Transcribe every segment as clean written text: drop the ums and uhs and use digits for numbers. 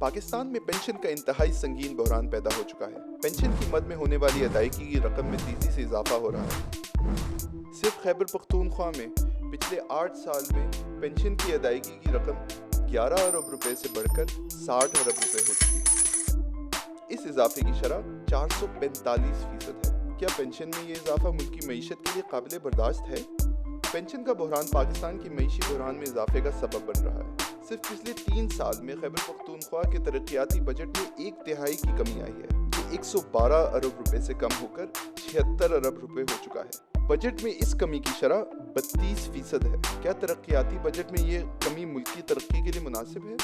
पाकिस्तान में पेंशन का इंतहाई संगीन बहरान पैदा हो चुका है। पेंशन की मद में होने वाली अदायगी की रकम में तेजी से इजाफा हो रहा है। सिर्फ खैबर पख्तूनख्वा में पिछले 8 साल में पेंशन की अदायगी की रकम 11 अरब रुपए से बढ़कर 60 अरब रुपए हो चुकी है। इस इजाफे की शरह 445% है। क्या पेंशन में ये इजाफा मुल्क की मईशत के लिए काबिल बर्दाश्त है? पेंशन का बहरान पाकिस्तान की मईशी बहरान में इजाफे का सबब बन रहा है। सिर्फ पिछले 3 साल में खैबर पख्तूनख्वा के तरक्याती बजट में 1/3 की कमी आई है, जो 112 अरब रुपए से कम होकर 76 अरब रुपए हो चुका है। बजट में इस कमी की शरह 32% है। क्या तरक्याती बजट में ये कमी मुल्क की तरक्की के लिए मुनासिब है?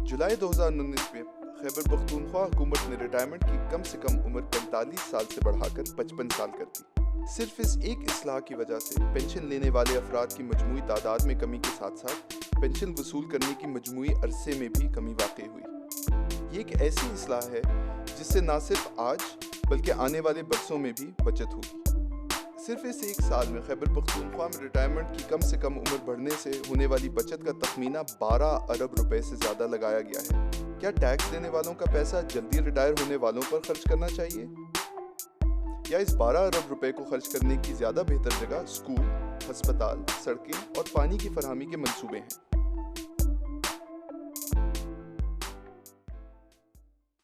जुलाई 2019 में खैबर पख्तूनख्वा हुकूमत ने रिटायरमेंट की कम से कम उम्र 45 साल से बढ़ाकर 55 साल कर दी। सिर्फ इस एक इस्लाह की वजह से पेंशन लेने वाले अफराद की मजमूई तादाद में कमी के साथ साथ पेंशन वसूल करने की मजमूई अरसे में भी कमी वाक़ई हुई। ये एक ऐसी इस्लाह है जिससे न सिर्फ आज बल्कि आने वाले बरसों में भी बचत होगी। सिर्फ इस एक साल में खैबर पख्तूनख्वा में रिटायरमेंट की कम से कम उम्र बढ़ने से होने वाली बचत का तखमीना 12 अरब रुपए से ज़्यादा लगाया गया है। क्या टैक्स देने वालों का पैसा जल्दी रिटायर होने वालों पर खर्च करना चाहिए, या इस 12 अरब रुपए को खर्च करने की ज़्यादा बेहतर जगह स्कूल, अस्पताल, सड़कें और पानी की फरहमी के मंसूबे हैं?